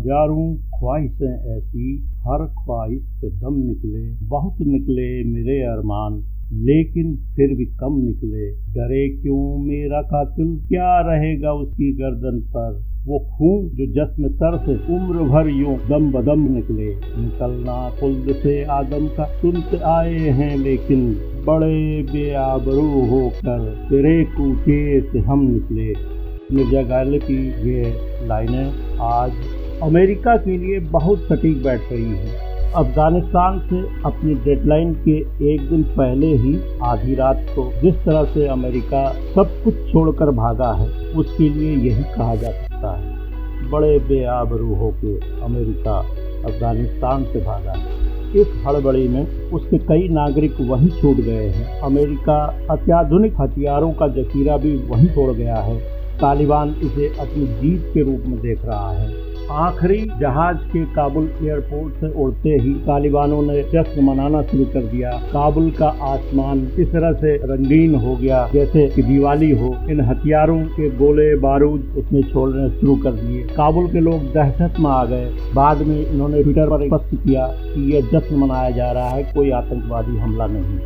हजारों ख्वाहिशें ऐसी, हर ख्वाहिश पे दम निकले। बहुत निकले मेरे अरमान, लेकिन फिर भी कम निकले। डरे क्यों मेरा कातिल, क्या रहेगा उसकी गर्दन पर। वो खून जो जिस्म तर से उम्र भर यूं दम बदम निकले। निकलना खुल्द से आदम का सुनते आए हैं, लेकिन बड़े बेआबरू होकर तेरे कूचे से हम निकले। मिर्जा गालिब की ये लाइनें आज अमेरिका के लिए बहुत सटीक बैठ रही हैं। अफगानिस्तान से अपनी डेडलाइन के एक दिन पहले ही आधी रात को जिस तरह से अमेरिका सब कुछ छोड़कर भागा है, उसके लिए यही कहा जा सकता है, बड़े बेआबरू होके अमेरिका अफगानिस्तान से भागा है। इस हड़बड़ी में उसके कई नागरिक वहीं छूट गए हैं। अमेरिका अत्याधुनिक हथियारों का जखीरा भी वहीं छोड़ गया है। तालिबान इसे अपनी जीत के रूप में देख रहा है। आखिरी जहाज के काबुल एयरपोर्ट से उड़ते ही तालिबानों ने जश्न मनाना शुरू कर दिया। काबुल का आसमान इस तरह से रंगीन हो गया जैसे कि दिवाली हो। इन हथियारों के गोले बारूद उसने छोड़ने शुरू कर दिए। काबुल के लोग दहशत में आ गए। बाद में इन्होंने ट्विटर पर स्पष्ट किया कि यह जश्न मनाया जा रहा है, कोई आतंकवादी हमला नहीं।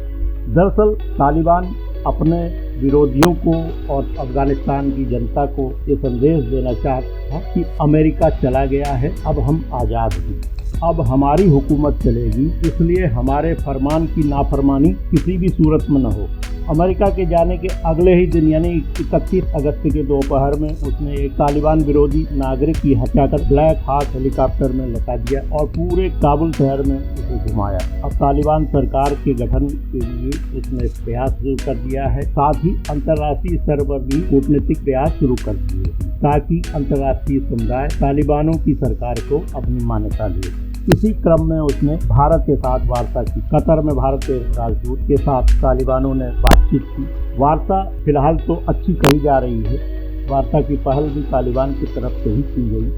दरअसल तालिबान अपने विरोधियों को और अफगानिस्तान की जनता को ये संदेश देना चाहता था कि अमेरिका चला गया है, अब हम आज़ाद हैं, अब हमारी हुकूमत चलेगी, इसलिए हमारे फरमान की नाफरमानी किसी भी सूरत में न हो। अमेरिका के जाने के अगले ही दिन यानी 31 अगस्त के दोपहर में उसने एक तालिबान विरोधी नागरिक की हत्या कर ब्लैक हार्ट हेलीकॉप्टर में लगा दिया और पूरे काबुल शहर में उसे घुमाया। अब तालिबान सरकार के गठन के लिए उसने प्रयास शुरू कर दिया है। साथ ही अंतर्राष्ट्रीय स्तर पर भी कूटनीतिक प्रयास शुरू कर दिए ताकि अंतर्राष्ट्रीय समुदाय तालिबानों की सरकार को अपनी मान्यता दे। इसी क्रम में उसने भारत के साथ वार्ता की। कतर में भारत के राजदूत के साथ तालिबानों ने बातचीत की। वार्ता फिलहाल तो अच्छी कही जा रही है। वार्ता की पहल भी तालिबान की तरफ से ही की गई।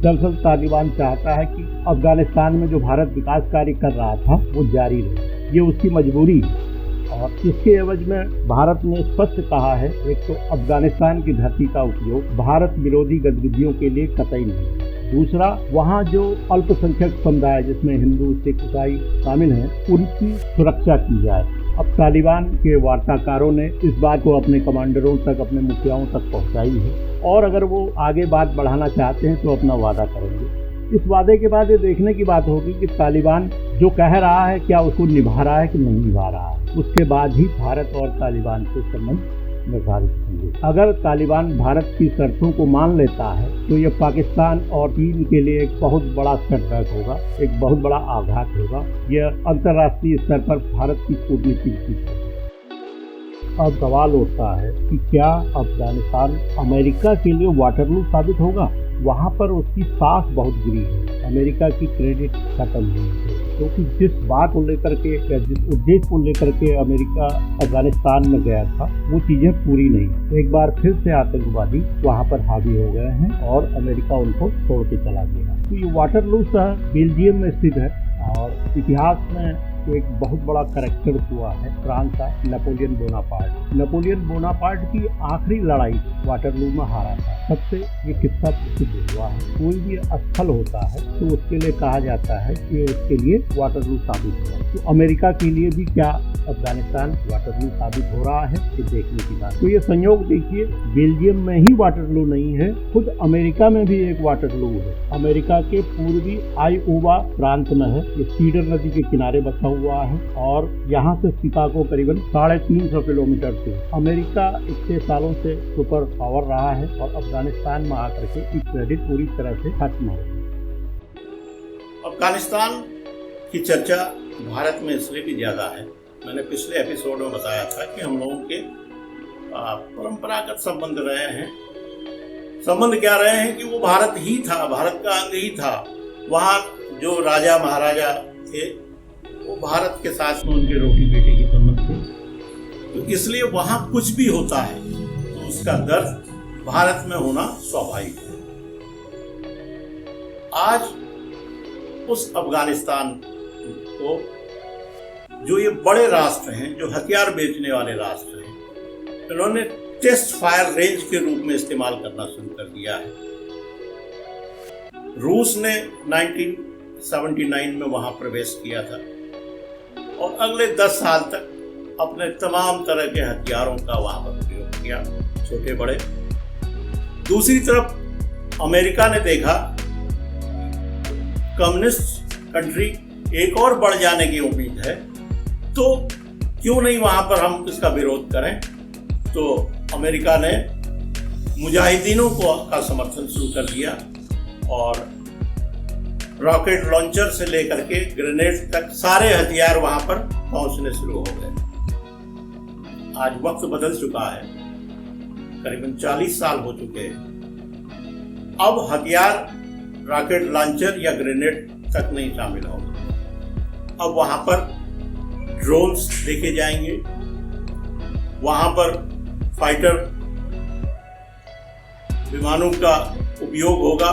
दरअसल तालिबान चाहता है कि अफगानिस्तान में जो भारत विकास कार्य कर रहा था वो जारी रहे, ये उसकी मजबूरी है। और इसके एवज में भारत ने स्पष्ट कहा है, एक तो अफगानिस्तान की धरती का उपयोग भारत विरोधी गतिविधियों के लिए कतई नहीं। दूसरा, वहाँ जो अल्पसंख्यक समुदाय जिसमें हिंदू सिख ईसाई शामिल हैं, उनकी सुरक्षा की जाए। अब तालिबान के वार्ताकारों ने इस बात को अपने कमांडरों तक, अपने मुखियाओं तक पहुँचाई है और अगर वो आगे बात बढ़ाना चाहते हैं तो अपना वादा करेंगे। इस वादे के बाद ये देखने की बात होगी कि तालिबान जो कह रहा है क्या उसको निभा रहा है कि नहीं निभा रहा है। उसके बाद ही भारत और तालिबान के संबंध निर्धारित होंगे। अगर तालिबान भारत की शर्तों को मान लेता है तो ये पाकिस्तान और चीन के लिए एक बहुत बड़ा सेटबैक होगा, एक बहुत बड़ा आघात होगा। यह अंतर्राष्ट्रीय स्तर पर भारत की कूटनीतिक जीत होगी। अब सवाल उठता है कि क्या अफगानिस्तान अमेरिका के लिए वाटरलू साबित होगा। वहाँ पर उसकी साख बहुत गिरी है, अमेरिका की क्रेडिट खत्म हुई है, क्योंकि जिस बात को लेकर के या जिस उद्देश्य को लेकर के अमेरिका अफगानिस्तान में गया था वो चीजें पूरी नहीं। एक बार फिर से आतंकवादी वहाँ पर हावी हो गए हैं और अमेरिका उनको छोड़ के चला गया। तो ये वाटरलू शहर बेल्जियम में स्थित है और इतिहास में एक बहुत बड़ा करैक्टर हुआ है फ्रांस का नेपोलियन बोनापार्ट। नेपोलियन बोनापार्ट की आखिरी लड़ाई वाटरलू में हारा था, तब से ये किस्सा प्रसिद्ध हुआ है। कोई भी स्थल होता है तो उसके लिए कहा जाता है कि उसके लिए वाटरलू साबित हुआ। तो अमेरिका के लिए भी क्या अफगानिस्तान वाटरलू साबित हो रहा है, ये देखने की बात। तो ये संयोग देखिए, बेल्जियम में ही वाटरलू नहीं है, खुद अमेरिका में भी एक वाटरलू है। अमेरिका के पूर्वी आयोवा प्रांत में है। ये सीडर नदी के किनारे बसा हुआ है और यहाँ से शिकागो करीबन 350 किलोमीटर से। अमेरिका इतने सालों से सुपर पावर रहा है और अफगानिस्तान में आकर के एक क्रेडिट पूरी तरह से खत्म हो गया। अफगानिस्तान की चर्चा भारत में इसलिए भी ज्यादा है, मैंने पिछले एपिसोड में बताया था कि हम लोगों के परंपरागत संबंध रहे हैं। संबंध क्या रहे हैं कि वो भारत ही था, भारत का अंग ही था। वहाँ जो राजा महाराजा थे वो भारत के साथ में उनके रोटी बेटी के संबंध थे, तो इसलिए वहाँ कुछ भी होता है तो उसका दर्द भारत में होना स्वाभाविक है। आज उस अफगानिस्तान को जो ये बड़े राष्ट्र हैं, जो हथियार बेचने वाले राष्ट्र हैं, इन्होंने टेस्ट फायर रेंज के रूप में इस्तेमाल करना शुरू कर दिया है। रूस ने 1979 में वहां प्रवेश किया था और अगले 10 साल तक अपने तमाम तरह के हथियारों का वहां पर प्रयोग किया, छोटे बड़े। दूसरी तरफ अमेरिका ने देखा कम्युनिस्ट कंट्री एक और बढ़ जाने की उम्मीद है, तो क्यों नहीं वहां पर हम इसका विरोध करें। तो अमेरिका ने मुजाहिदीनों का समर्थन शुरू कर दिया और रॉकेट लॉन्चर से लेकर के ग्रेनेड तक सारे हथियार वहां पर पहुंचने शुरू हो गए। आज वक्त बदल चुका है, करीबन 40 साल हो चुके हैं। अब हथियार रॉकेट लॉन्चर या ग्रेनेड तक नहीं शामिल होंगे। अब वहां पर ड्रोन्स देखे जाएंगे, वहां पर फाइटर विमानों का उपयोग होगा,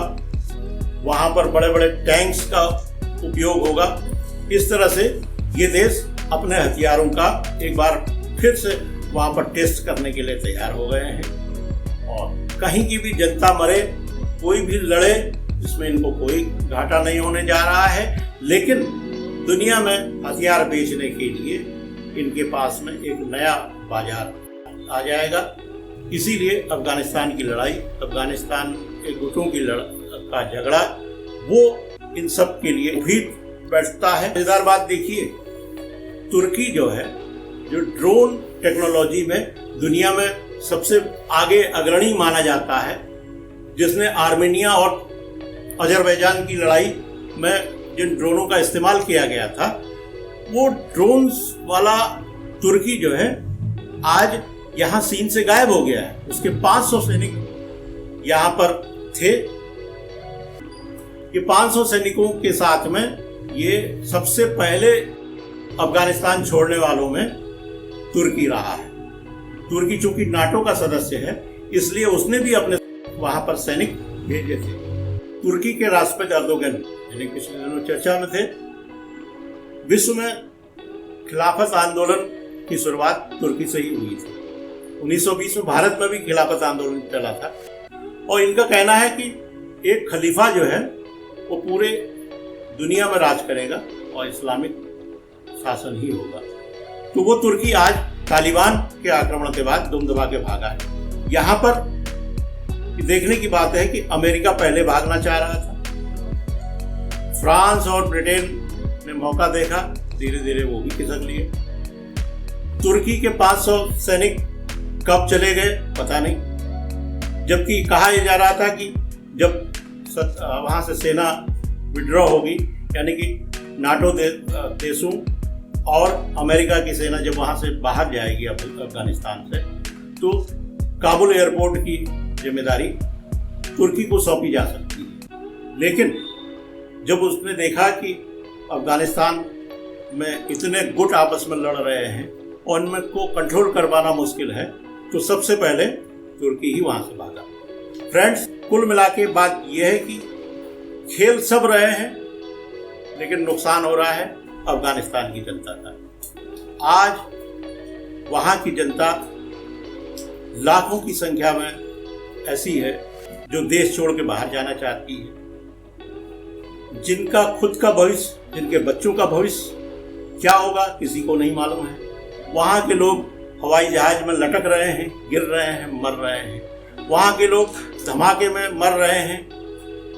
वहां पर बड़े बड़े टैंक्स का उपयोग होगा। इस तरह से ये देश अपने हथियारों का एक बार फिर से वहां पर टेस्ट करने के लिए तैयार हो गए हैं और कहीं की भी जनता मरे, कोई भी लड़े, इसमें इनको कोई घाटा नहीं होने जा रहा है। लेकिन दुनिया में हथियार बेचने के लिए इनके पास में एक नया बाजार आ जाएगा। इसीलिए अफगानिस्तान की लड़ाई, अफगानिस्तान के गुटों का झगड़ा, वो इन सब के लिए भी बैठता है। मजेदार बात देखिए, तुर्की जो है, जो ड्रोन टेक्नोलॉजी में दुनिया में सबसे आगे अग्रणी माना जाता है, जिसने आर्मेनिया और अजरबैजान की लड़ाई में जिन ड्रोनों का इस्तेमाल किया गया था, वो ड्रोन्स वाला तुर्की जो है आज यहाँ सीन से गायब हो गया है। उसके 500 सैनिक यहाँ पर थे। ये 500 सैनिकों के साथ में ये सबसे पहले अफगानिस्तान छोड़ने वालों में तुर्की रहा है। तुर्की चूंकि नाटो का सदस्य है, इसलिए उसने भी अपने वहां पर सैनिक भेजे थे। तुर्की के राष्ट्रपति एर्दोगन यानी पिछले दिनों चर्चा में थे। विश्व में खिलाफत आंदोलन की शुरुआत तुर्की से ही हुई थी। 1920 में भारत में भी खिलाफत आंदोलन चला था और इनका कहना है कि एक खलीफा जो है वो पूरे दुनिया में राज करेगा और इस्लामिक शासन ही होगा। तो वो तुर्की आज तालिबान के आक्रमण के बाद दुम दबा के भागा है। यहाँ पर देखने की बात है कि अमेरिका पहले भागना चाह रहा था, फ्रांस और ब्रिटेन ने मौका देखा, धीरे धीरे वो भी खिसक लिए। तुर्की के 500 सैनिक कब चले गए पता नहीं, जबकि कहा यह जा रहा था कि जब वहां से सेना विड्रॉ होगी, यानी कि नाटो देशों और अमेरिका की सेना जब वहां से बाहर जाएगी अफगानिस्तान से, तो काबुल एयरपोर्ट की जिम्मेदारी तुर्की को सौंपी जा सकती है। लेकिन जब उसने देखा कि अफगानिस्तान में इतने गुट आपस में लड़ रहे हैं और उनमें को कंट्रोल करवाना मुश्किल है, तो सबसे पहले तुर्की ही वहां से भागा। फ्रेंड्स, कुल मिला के बात यह है कि खेल सब रहे हैं, लेकिन नुकसान हो रहा है अफगानिस्तान की जनता का। आज वहां की जनता लाखों की संख्या में ऐसी है जो देश छोड़ के बाहर जाना चाहती है। जिनका खुद का भविष्य, जिनके बच्चों का भविष्य क्या होगा किसी को नहीं मालूम है। वहाँ के लोग हवाई जहाज में लटक रहे हैं, गिर रहे हैं, मर रहे हैं। वहाँ के लोग धमाके में मर रहे हैं।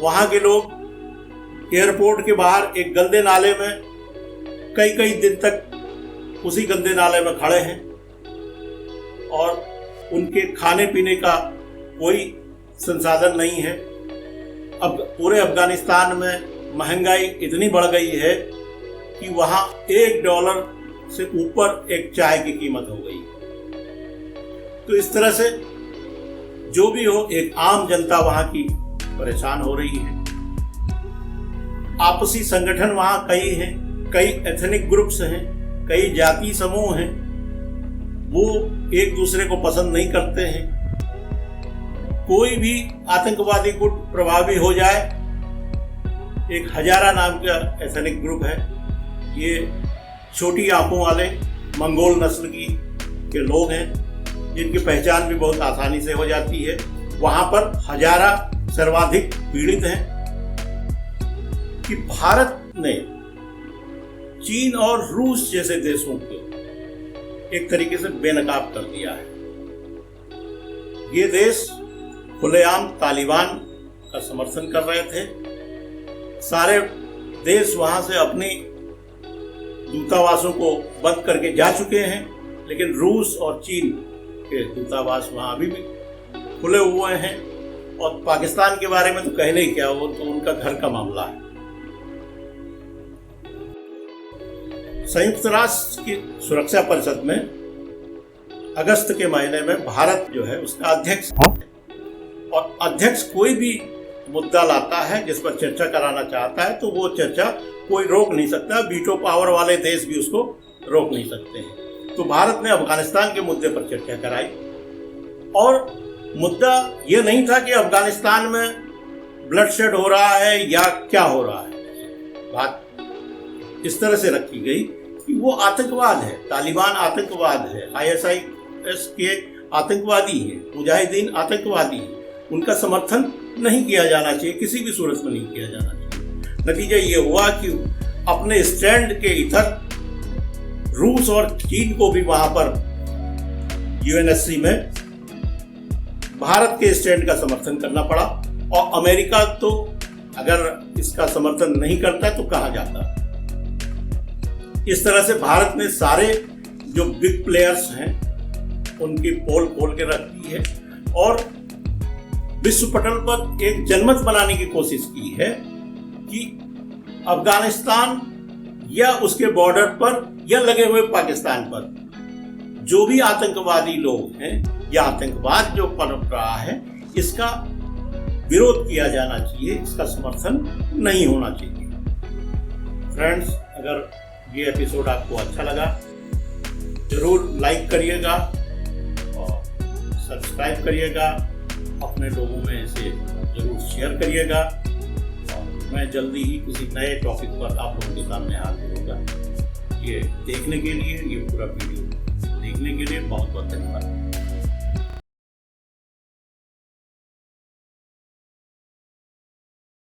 वहाँ के लोग एयरपोर्ट के बाहर एक गंदे नाले में कई कई दिन तक उसी गंदे नाले में खड़े हैं और उनके खाने पीने का कोई संसाधन नहीं है। अब पूरे अफगानिस्तान में महंगाई इतनी बढ़ गई है कि वहाँ $1 से ऊपर एक चाय की कीमत हो गई। तो इस तरह से जो भी हो, एक आम जनता वहाँ की परेशान हो रही है। आपसी संगठन वहाँ कई हैं, कई एथनिक ग्रुप्स हैं, कई जाति समूह हैं, वो एक दूसरे को पसंद नहीं करते हैं। कोई भी आतंकवादी गुट प्रभावी हो जाए, एक हजारा नाम का एथनिक ग्रुप है, ये छोटी आंखों वाले मंगोल नस्ल के लोग हैं, जिनकी पहचान भी बहुत आसानी से हो जाती है। वहाँ पर हजारा सर्वाधिक पीड़ित हैं कि भारत ने चीन और रूस जैसे देशों को एक तरीके से बेनकाब कर दिया है। ये देश खुलेआम तालिबान का समर्थन कर रहे थे। सारे देश वहां से अपनी दूतावासों को बंद करके जा चुके हैं, लेकिन रूस और चीन के दूतावास वहां अभी भी खुले हुए हैं। और पाकिस्तान के बारे में तो कहने ही क्या, वो तो उनका घर का मामला है। संयुक्त राष्ट्र की सुरक्षा परिषद में अगस्त के महीने में भारत जो है उसका अध्यक्ष है, और अध्यक्ष कोई भी मुद्दा लाता है जिस पर चर्चा कराना चाहता है तो वो चर्चा कोई रोक नहीं सकता। वीटो पावर वाले देश भी उसको रोक नहीं सकते हैं। तो भारत ने अफगानिस्तान के मुद्दे पर चर्चा कराई, और मुद्दा ये नहीं था कि अफगानिस्तान में ब्लडशेड हो रहा है या क्या हो रहा है। बात इस तरह से रखी गई कि वो आतंकवाद है, तालिबान आतंकवाद है, ISIS के आतंकवादी हैं, मुजाहिदीन आतंकवादी हैं, उनका समर्थन नहीं किया जाना चाहिए, किसी भी सूरत में नहीं किया जाना चाहिए। नतीजा ये हुआ कि अपने स्टैंड के इधर रूस और चीन को भी वहां पर UNSC में भारत के स्टैंड का समर्थन करना पड़ा, और अमेरिका तो अगर इसका समर्थन नहीं करता तो कहाँ जाता। इस तरह से भारत ने सारे जो बिग प्लेयर्स हैं उनकी पोल खोल के रख दी है, और विश्व पटल पर एक जनमत बनाने की कोशिश की है कि अफगानिस्तान या उसके बॉर्डर पर या लगे हुए पाकिस्तान पर जो भी आतंकवादी लोग हैं या आतंकवाद जो पनप रहा है, इसका विरोध किया जाना चाहिए, इसका समर्थन नहीं होना चाहिए। फ्रेंड्स, अगर ये एपिसोड आपको अच्छा लगा जरूर लाइक करिएगा और सब्सक्राइब करिएगा, अपने लोगों में इसे जरूर शेयर करिएगा, और मैं जल्दी ही किसी नए टॉपिक पर आप लोगों के सामने हाजिर होगा। ये देखने के लिए, ये पूरा वीडियो देखने के लिए बहुत बहुत धन्यवाद।